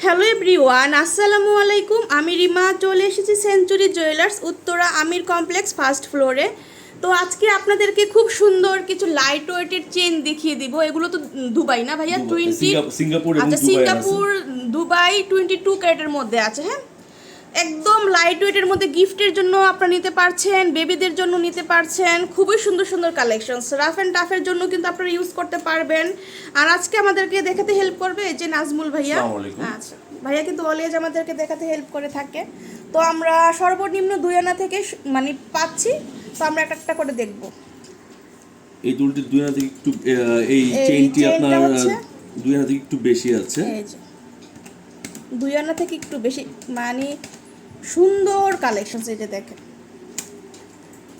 Hello everyone, আসসালামু আলাইকুম। আমি রিমা চলে এসেছি সেঞ্চুরি জুয়েলার্স, উত্তরা আমির কমপ্লেক্স, ফার্স্ট ফ্লোরে। তো আজকে আপনাদেরকে খুব সুন্দর কিছু লাইট ওয়েটের চেন দেখিয়ে দিব। এগুলো তো দুবাই না ভাইয়া? সিঙ্গাপুর এবং আচ্ছা, সিঙ্গাপুর দুবাই 22 ক্যারেটের মধ্যে আছে। হ্যাঁ, একদম লাইট ওয়েটের মধ্যে গিফটের জন্য আপনারা নিতে পারছেন, বেবিদের জন্য নিতে পারছেন। খুবই সুন্দর সুন্দর কালেকশনস, রাফ অ্যান্ড টাফের জন্য কিন্তু আপনারা ইউজ করতে পারবেন। আর আজকে আমাদেরকে দেখাতে হেল্প করবে এই যে নাজমুল ভাইয়া। আচ্ছা, ভাইয়া কিন্তু অলওয়েজ আমাদেরকে দেখাতে হেল্প করে থাকে। তো আমরা সর্বনিম্ন 2 আনা থেকে মানে পাচ্ছি। তো আমরা একটা একটা করে দেখব। এই দুলটি 2 আনা থেকে একটু এই চেইনটি আপনার 2 আনা থেকে একটু বেশি আছে। এই যে 2 আনা থেকে একটু বেশি, মানে সুন্দর কালেকশন। এই যে দেখেন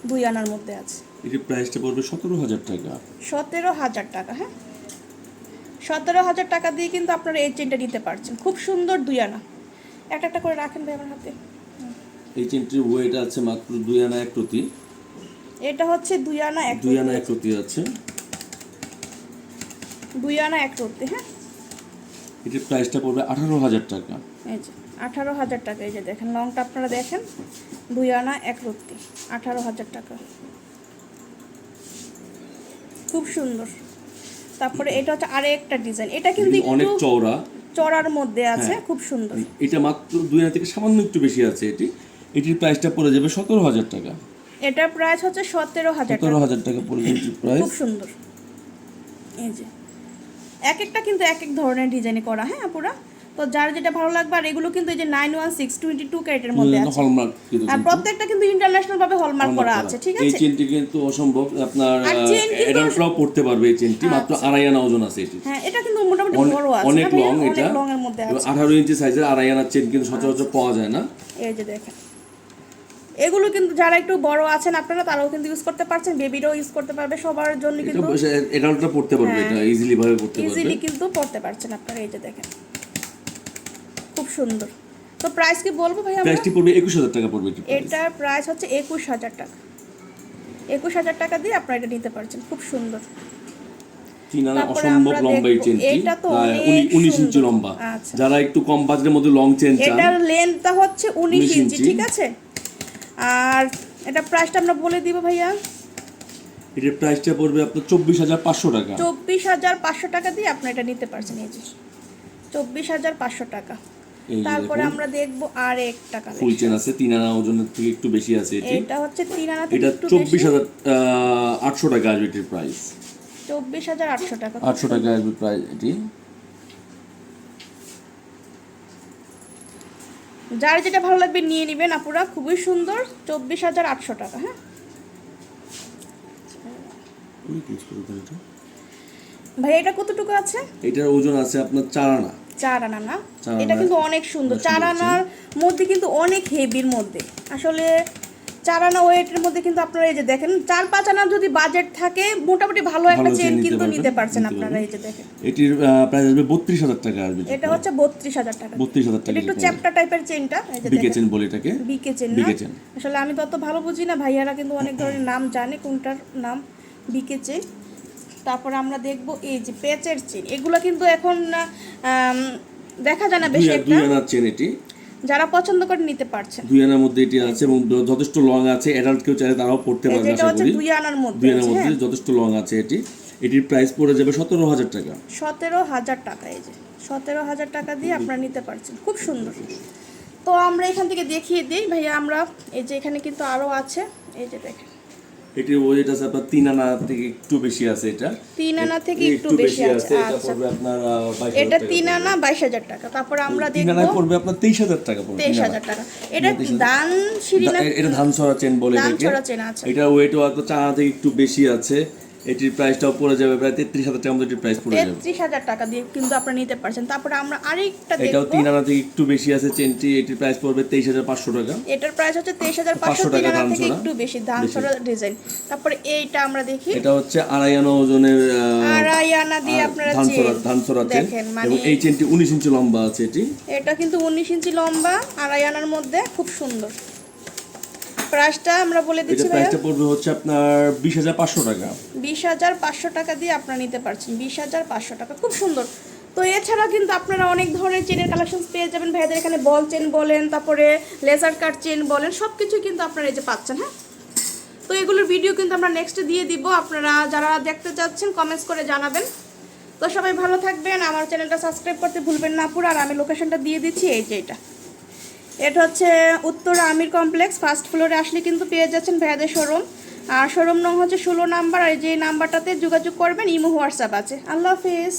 2 আনার মধ্যে আছে। এটির প্রাইসটা পড়বে 17,000 টাকা। 17,000 টাকা। হ্যাঁ, 17,000 টাকা দিয়ে কিন্তু আপনারা এই চেনটা নিতে পারছেন। খুব সুন্দর 2 আনা। একটা একটা করে রাখেন ভাই আমার হাতে। এই চেনটির ওয়েট আছে মাত্র 2 আনা 1 প্রতি। এটা হচ্ছে 2 আনা 1 2 আনা 1 প্রতি আছে। 2 আনা 1 প্রতি। হ্যাঁ, এটির প্রাইসটা পড়বে 18,000 টাকা। এই যে 18,000 টাকা। এই যে দেখেন লংটা আপনারা দেখেন, 2 আনা 1 প্রতি, 18,000 টাকা। খুব সুন্দর। তারপরে এটা হচ্ছে আরেকটা ডিজাইন। এটা কিন্তু অনেক চওড়া, চড়ার মধ্যে আছে। খুব সুন্দর। এটা মাত্র 2 আনা থেকে সামান্য একটু বেশি আছে। এটির প্রাইসটা পড়ে যাবে 17,000 টাকা। এটার প্রাইস হচ্ছে 17,000 টাকা পড়ে যাবে প্রাইস। খুব সুন্দর। এই যে এক একটা কিন্তু এক এক ধরনের ডিজাইনে করা। হ্যাঁ পুরা। তো যার যেটা ভালো লাগবে। আর এগুলো কিন্তু এই যে 916 22 ক্যারেটের মধ্যে আছে। হলমার্ক কিন্তু, আর প্রত্যেকটা কিন্তু ইন্টারন্যাশনাল ভাবে হলমার্ক করা আছে। ঠিক আছে। এই চেনটি কিন্তু অসম্ভব আপনার এডাল্টরাও পড়তে পারবে। এই চেনটি মাত্র 2.5 আনা ওজন আছে এটি। হ্যাঁ, এটা কিন্তু মোটামুটি বড় আছে। অনেক লং। এটা লং এর মধ্যে আছে। 18 ইঞ্চি সাইজের 2.5 আনার চেন কিন্তু সচরাচর পাওয়া যায় না। এই যে দেখেন, এগুলো কিন্তু যারা একটু বড় আছেন আপনারা, তারাও কিন্তু ইউজ করতে পারছেন, বেবিরাও ইউজ করতে পারবে, সবার জন্য কিন্তু এডাল্টরা পড়তে পারবে। এটা ইজিলি ভাবে পড়তে পারবে, ইজিলি কিন্তু পড়তে পারছেন আপনারা। এই যে দেখেন খুব সুন্দর। তো প্রাইস কি বলবো ভাই? প্রাইসটি পড়বে 21,000 টাকা পড়বে। এটার প্রাইস হচ্ছে 21,000 টাকা। 21,000 টাকা দিয়ে আপনারা এটা নিতে পারছেন। খুব সুন্দর। 3 আনা অসম্ভব লম্বা এই চেনটি। এটা তো 19 ইঞ্চি লম্বা। যারা একটু কম বাজেটের মধ্যে লং চেন চান, এটার লেন্থটা হচ্ছে 19 ইঞ্চি। ঠিক আছে। আর এটা প্রাইসটা আমরা বলে দিব ভাইয়া। এটার প্রাইসটা পড়বে আপনার 24,500 টাকা। 24,500 টাকা দিয়ে আপনি এটা নিতে পারছেন। এই যে 24,500 টাকা। তারপরে আমরা দেখব আর একটা কালেকশন। ফুল চেন আছে 3 আনা ওজনের থেকে একটু বেশি আছে এটি। এটা হচ্ছে 3 আনা থেকে এটা একটু বেশি। 24,800 টাকা আসবে এটির প্রাইস। 24,800 টাকা। 800 টাকা আসবে প্রাইস এটি। যার যেটা ভালো লাগবে নিয়ে নেবেন আপুরা। খুবই সুন্দর। 24,800 টাকা। হ্যাঁ ভাই, এটা কতটুকু আছে? এটার ওজন আছে আপনার 4 আনা। 4 আনা না? এটা কিন্তু অনেক সুন্দর। 4 আনার মধ্যে কিন্তু অনেক হেভির মধ্যে। আসলে 4 আনা ওয়েটের মধ্যে কিন্তু আপনারা এই যে দেখেন 4-5 আনা যদি বাজেট থাকে, মোটামুটি ভালো একটা চেন কিন্তু নিতে পারছেন আপনারা। এই যে দেখেন এটির প্রাইস আসবে 32,000 টাকা আসবে। এটা হচ্ছে 32,000 টাকা। 32,000 টাকা। এটা একটু চ্যাপ্টা টাইপের চেনটা। এই যে বিকে চেন বলে এটাকে। বিকে চেন না? আসলে আমি তত ভালো বুঝি না, ভাইয়ারা কিন্তু অনেক ধরনের নাম জানে, কোনটার নাম বিকে চেন। তারপরে আমরা দেখব এই যে প্যাচের চেন। এগুলো কিন্তু এখন দেখা যায় না বেশি একটা। 2 আনার চেন এটি। যারা পছন্দ করে নিতে পারছেন। 2 আনার মধ্যে এটি আছে এবং যথেষ্ট লং আছে। অ্যাডাল্ট কেউ চাইলে তারাও পড়তে পারবে। এটা হচ্ছে 2 আনার মধ্যে। 2 আনার মধ্যে যথেষ্ট লং আছে এটি। এটির প্রাইস পড়ে যাবে 17,000 টাকা। 17,000 টাকা। এই যে 17,000 টাকা দিয়ে আপনারা নিতে পারছেন। খুব সুন্দর। তো আমরা এখান থেকে দেখিয়ে দিই ভাইয়া। আমরা এই যে এখানে কিন্তু আরো আছে। এই যে দেখেন এটির ওয়েট আছে আপনার 3 আনা থেকে একটু বেশি আছে। এটা 3 আনা থেকে একটু বেশি আছে। এটা পড়বে আপনার 22,000 এটা 3 আনা 22,000 টাকা। তারপর আমরা দেখব 3 আনা পড়বে আপনার 23,000 টাকা পড়বে। 23,000 টাকা। এটা দান সিঁড়ি না? এটা ধানছড়া চেন বলে এটাকে। ধানছড়া চেন আছে। এটা ওয়েটও আছে 4 আনা থেকে একটু বেশি আছে। এটির প্রাইসটাও পড়ে যাবে প্রায় 33,000 টাকা মতো। এটির প্রাইস পড়ে যাবে 33,000 টাকা দিয়ে কিন্তু আপনারা নিতে পারছেন। তারপরে আমরা আরেকটা দেখব। এটাও 3 আনা থেকে একটু বেশি আছে চেনটি। এটির প্রাইস পড়বে 23,500 টাকা। এটার প্রাইস হচ্ছে 23,500 টাকা। 3 আনা থেকে একটু বেশি ধানছড়া ডিজাইন। তারপরে এইটা আমরা দেখি। এটা হচ্ছে 2.5 আনা ওজনের 2.5 আনা দিয়ে আপনারা ধানছড়া চেন। এবং এই চেনটি 19 ইঞ্চি লম্বা আছে এটি। এটা কিন্তু 19 ইঞ্চি লম্বা, 2.5 আনার মধ্যে। খুব সুন্দর। প্রাইসটা আমরা বলে দিচ্ছি ভাইয়া। প্রাইসটা পড়বে হচ্ছে আপনার 20,500 টাকা। 20,500 টাকা দিয়ে আপনারা নিতে পারছেন। 20,500 টাকা। খুব সুন্দর। তো তো এছাড়া কিন্তু আপনারা অনেক ধরনের চেনের কালেকশন পেয়ে যাবেন ভাইয়াদের এখানে। বল চেন বলেন, তারপরে লেজার কাট চেন বলেন, সব কিছুই কিন্তু আপনারা এই যে পাচ্ছেন। হ্যাঁ, তো এগুলোর ভিডিও কিন্তু আমরা নেক্সটে দিয়ে দিব, আপনারা যারা দেখতে চাচ্ছেন কমেন্টস করে জানাবেন। তো সবাই ভালো থাকবেন, আমার চ্যানেলটা সাবস্ক্রাইব করতে ভুলবেন না পুরো। আর আমি লোকেশনটা দিয়ে দিচ্ছি, এই যে এটা হচ্ছে উত্তরা আমির কমপ্লেক্স, ফার্স্ট ফ্লোরে আসলে কিন্তু পেয়ে যাচ্ছেন ভাইয়াদের শোরুম। আর শোরুম নং হচ্ছে 16 নাম্বার। আর যে নাম্বারটাতে যোগাযোগ করবেন, ইমো হোয়াটসঅ্যাপ আছে। আল্লাহ হাফিজ।